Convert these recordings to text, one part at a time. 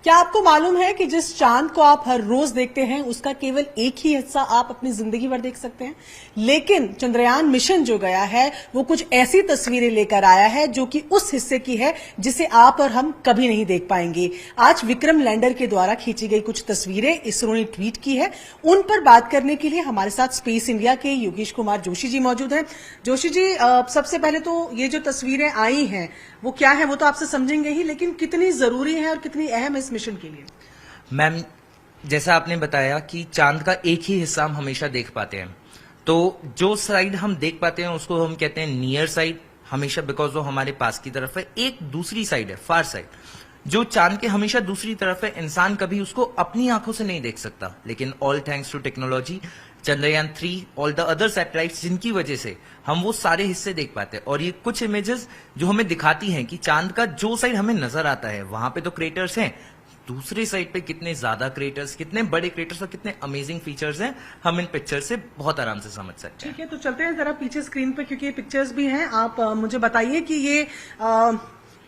क्या आपको मालूम है कि जिस चांद को आप हर रोज देखते हैं उसका केवल एक ही हिस्सा आप अपनी जिंदगी भर देख सकते हैं, लेकिन चंद्रयान मिशन जो गया है वो कुछ ऐसी तस्वीरें लेकर आया है जो कि उस हिस्से की है जिसे आप और हम कभी नहीं देख पाएंगे। आज विक्रम लैंडर के द्वारा खींची गई कुछ तस्वीरें इसरो ने ट्वीट की है, उन पर बात करने के लिए हमारे साथ स्पेस इंडिया के योगेश कुमार जोशी जी मौजूद हैं। जोशी जी, सबसे पहले तो ये जो तस्वीरें आई हैं वो क्या है वो तो आपसे समझेंगे ही, लेकिन कितनी जरूरी है और कितनी अहम है इस मिशन के लिए? मैम, जैसा आपने बताया कि चांद का एक ही हिस्सा हम हमेशा देख पाते हैं, तो जो साइड हम देख पाते हैं उसको हम कहते हैं नियर साइड, हमेशा बिकॉज वो हमारे पास की तरफ है। एक दूसरी साइड है फार साइड, जो चांद के हमेशा दूसरी तरफ है। इंसान कभी उसको अपनी आंखों से नहीं देख सकता, लेकिन all thanks to technology, Chandrayaan 3 all the other satellites, जिनकी वजह से हम वो सारे हिस्से देख पाते हैं। और ये कुछ इमेजेस जो हमें दिखाती हैं कि चांद का जो साइड हमें नजर आता है वहां पे तो क्रेटर्स हैं, दूसरी साइड पे कितने ज्यादा क्रेटर्स, कितने बड़े क्रेटर्स और कितने अमेजिंग फीचर्स हैं, हम इन पिक्चर से बहुत आराम से समझ सकते हैं। ठीक है, तो चलते हैं जरा पीछे स्क्रीन पे, क्योंकि ये पिक्चर्स भी हैं। आप मुझे बताइए कि ये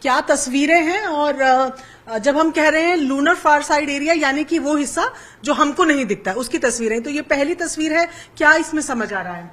क्या तस्वीरें हैं, और जब हम कह रहे हैं लूनर फार साइड एरिया यानी कि वो हिस्सा जो हमको नहीं दिखता है उसकी तस्वीरें, तो ये पहली तस्वीर है, क्या इसमें समझ आ रहा है?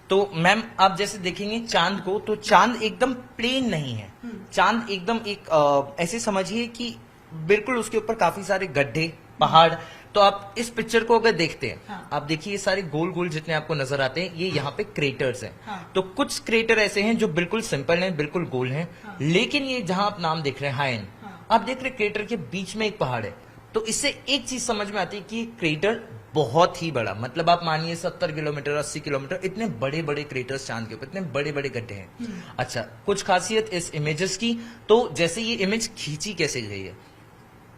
तो मैम, आप जैसे देखेंगे चांद को, तो चांद एकदम प्लेन नहीं है। चांद एकदम एक ऐसे समझिए कि बिल्कुल उसके ऊपर काफी सारे गड्ढे, पहाड़। तो आप इस पिक्चर को अगर देखते हैं, हाँ। आप देखिए ये सारे गोल गोल जितने आपको नजर आते हैं, ये यहाँ पे क्रेटर्स हैं। हाँ। तो कुछ क्रेटर ऐसे हैं जो बिल्कुल सिंपल हैं, बिल्कुल गोल हैं। हाँ। लेकिन ये जहां आप नाम देख रहे हैं हाइन, हाँ। आप देख रहे हैं क्रेटर के बीच में एक पहाड़ है। तो इससे एक चीज समझ में आती है कि क्रेटर बहुत ही बड़ा, मतलब आप मानिए 70 किलोमीटर 80 किलोमीटर, इतने बड़े बड़े क्रेटर्स चांद के ऊपर, इतने बड़े बड़े गड्ढे हैं। अच्छा, कुछ खासियत इस इमेजेस की, तो जैसे ये इमेज खींची कैसे गई है,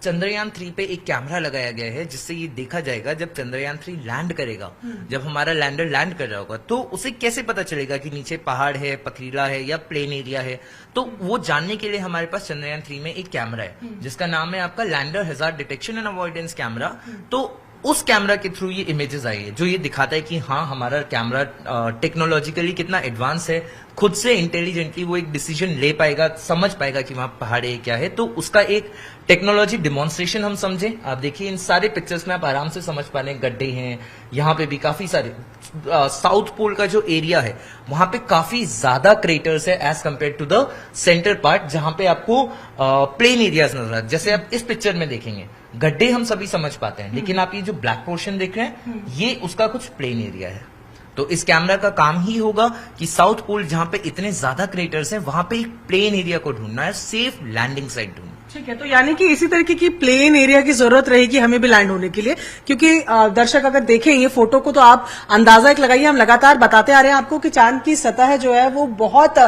चंद्रयान 3 पे एक कैमरा लगाया गया है जिससे ये देखा जाएगा जब चंद्रयान 3 लैंड करेगा, जब हमारा लैंडर लैंड कर रहा होगा, तो उसे कैसे पता चलेगा कि नीचे पहाड़ है, पथरीला है या प्लेन एरिया है। तो वो जानने के लिए हमारे पास चंद्रयान 3 में एक कैमरा है जिसका नाम है आपका lander hazard detection and avoidance camera. तो उस कैमरा के थ्रू ये इमेजेस आई है जो ये दिखाता है कि हाँ, हमारा कैमरा टेक्नोलॉजिकली कितना एडवांस है, खुद से इंटेलिजेंटली वो एक डिसीजन ले पाएगा, समझ पाएगा कि वहां पहाड़ है क्या है। तो उसका एक टेक्नोलॉजी डिमॉन्स्ट्रेशन हम समझे। आप देखिए इन सारे पिक्चर्स में आप आराम से समझ पा रहे हैं, गड्ढे हैं, यहाँ पे भी काफी सारे। साउथ पोल का जो एरिया है वहां पे काफी ज्यादा क्रेटर्स है as compare to the centre part, जहां पे आपको प्लेन एरियाज नजर आते। जैसे आप इस पिक्चर में देखेंगे, गड्ढे हम सभी समझ पाते हैं, लेकिन आप ये जो ब्लैक पोर्शन देख रहे हैं ये उसका कुछ प्लेन एरिया है। तो इस कैमरा का काम ही होगा कि साउथ पोल जहां पे इतने ज्यादा क्रेटर्स हैं वहां पे एक प्लेन एरिया को ढूंढना है, सेफ लैंडिंग साइट ढूंढना। ठीक है, तो यानी कि इसी तरीके की प्लेन एरिया की जरूरत रहेगी हमें भी लैंड होने के लिए, क्योंकि दर्शक अगर देखें ये फोटो को तो आप अंदाजा एक लगाइए, हम लगातार बताते आ रहे हैं आपको कि चांद की सतह जो है वो बहुत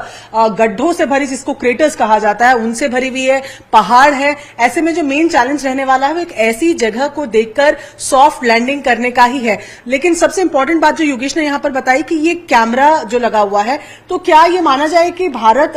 गड्ढों से भरी, जिसको क्रेटर्स कहा जाता है, उनसे भरी हुई है, पहाड़ है। ऐसे में जो मेन चैलेंज रहने वाला है वो एक ऐसी जगह को देखकर सॉफ्ट लैंडिंग करने का ही है। लेकिन सबसे इंपॉर्टेंट बात जो योगेश ने यहां पर बताई कि ये कैमरा जो लगा हुआ है, तो क्या ये माना जाए कि भारत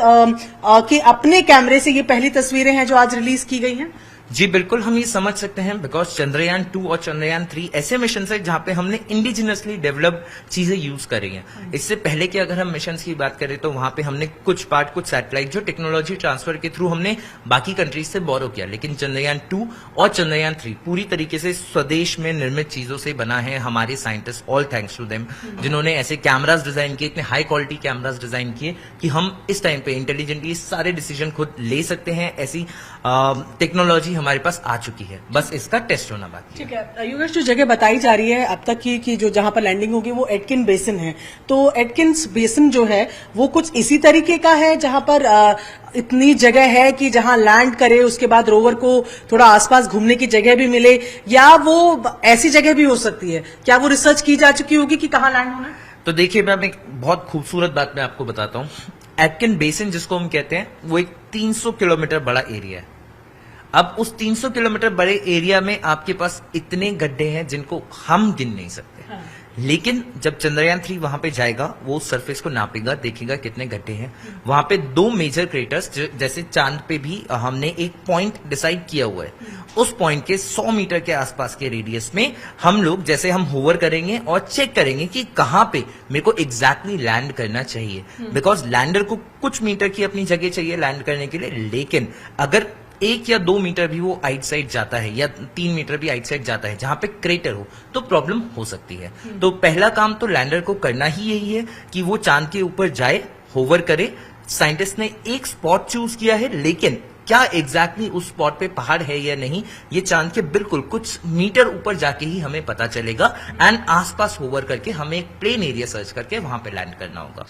के अपने कैमरे से ये पहली तस्वीरें हैं जो आज रिलीज की गई हैं? जी बिल्कुल, हम ये समझ सकते हैं, बिकॉज चंद्रयान 2 और चंद्रयान 3 ऐसे मिशन है जहां पे हमने इंडिजिनसली डेवलप्ड चीजें यूज करी हैं। इससे पहले की अगर हम मिशन की बात करें तो वहां पे हमने कुछ पार्ट, कुछ सैटेलाइट जो टेक्नोलॉजी ट्रांसफर के थ्रू हमने बाकी कंट्रीज से बोरो किया, लेकिन चंद्रयान 2 और चंद्रयान 3 पूरी तरीके से स्वदेश में निर्मित चीजों से बना है। हमारे scientist, all thanks to them, जिन्होंने ऐसे कैमराज डिजाइन किए, इतने हाई क्वालिटी कैमराज डिजाइन किए कि हम इस टाइम पे इंटेलिजेंटली सारे डिसीजन खुद ले सकते हैं। ऐसी टेक्नोलॉजी हमारे पास आ चुकी है, बस इसका टेस्ट होना बाकी है। ठीक है योगेश, जो जगह बताई जा रही है अब तक की कि जो जहां पर लैंडिंग होगी वो एटकिन बेसिन है, तो एटकिन्स बेसिन जो है वो कुछ इसी तरीके का है जहां पर इतनी जगह है कि जहां लैंड करे उसके बाद रोवर को थोड़ा आसपास घूमने की जगह भी मिले, या वो ऐसी जगह भी हो सकती है? क्या वो रिसर्च की जा चुकी होगी कि कहाँ लैंड होना है? तो देखिए मैम, एक बहुत खूबसूरत बात मैं आपको बताता हूँ। एटकिन बेसिन जिसको हम कहते हैं वो एक 300 किलोमीटर बड़ा एरिया है। अब उस 300 किलोमीटर बड़े एरिया में आपके पास इतने गड्ढे हैं जिनको हम गिन नहीं सकते। हाँ। लेकिन जब चंद्रयान 3 वहां पे जाएगा, वो सरफेस को नापेगा, देखेगा कितने गड्ढे हैं। वहां पे 2 मेजर क्रेटर्स, जैसे चांद पे भी हमने एक पॉइंट डिसाइड किया हुआ है, उस पॉइंट के 100 मीटर के आसपास के रेडियस में हम लोग जैसे हम होवर करेंगे और चेक करेंगे कि कहां पे मेरे को एग्जैक्टली लैंड करना चाहिए, बिकॉज लैंडर को कुछ मीटर की अपनी जगह चाहिए लैंड करने के लिए। लेकिन अगर 1 या 2 मीटर भी वो आइट साइड जाता है या 3 मीटर भी आइट साइड जाता है जहां पे क्रेटर हो तो प्रॉब्लम हो सकती है। तो पहला काम तो लैंडर को करना ही यही है कि वो चांद के ऊपर जाए, होवर करे। साइंटिस्ट ने एक स्पॉट चूज किया है, लेकिन क्या एग्जैक्टली उस स्पॉट पे पहाड़ है या नहीं ये चांद के बिल्कुल कुछ मीटर ऊपर जाके ही हमें पता चलेगा। एंड आसपास होवर करके हमें एक प्लेन एरिया सर्च करके वहां पे लैंड करना होगा।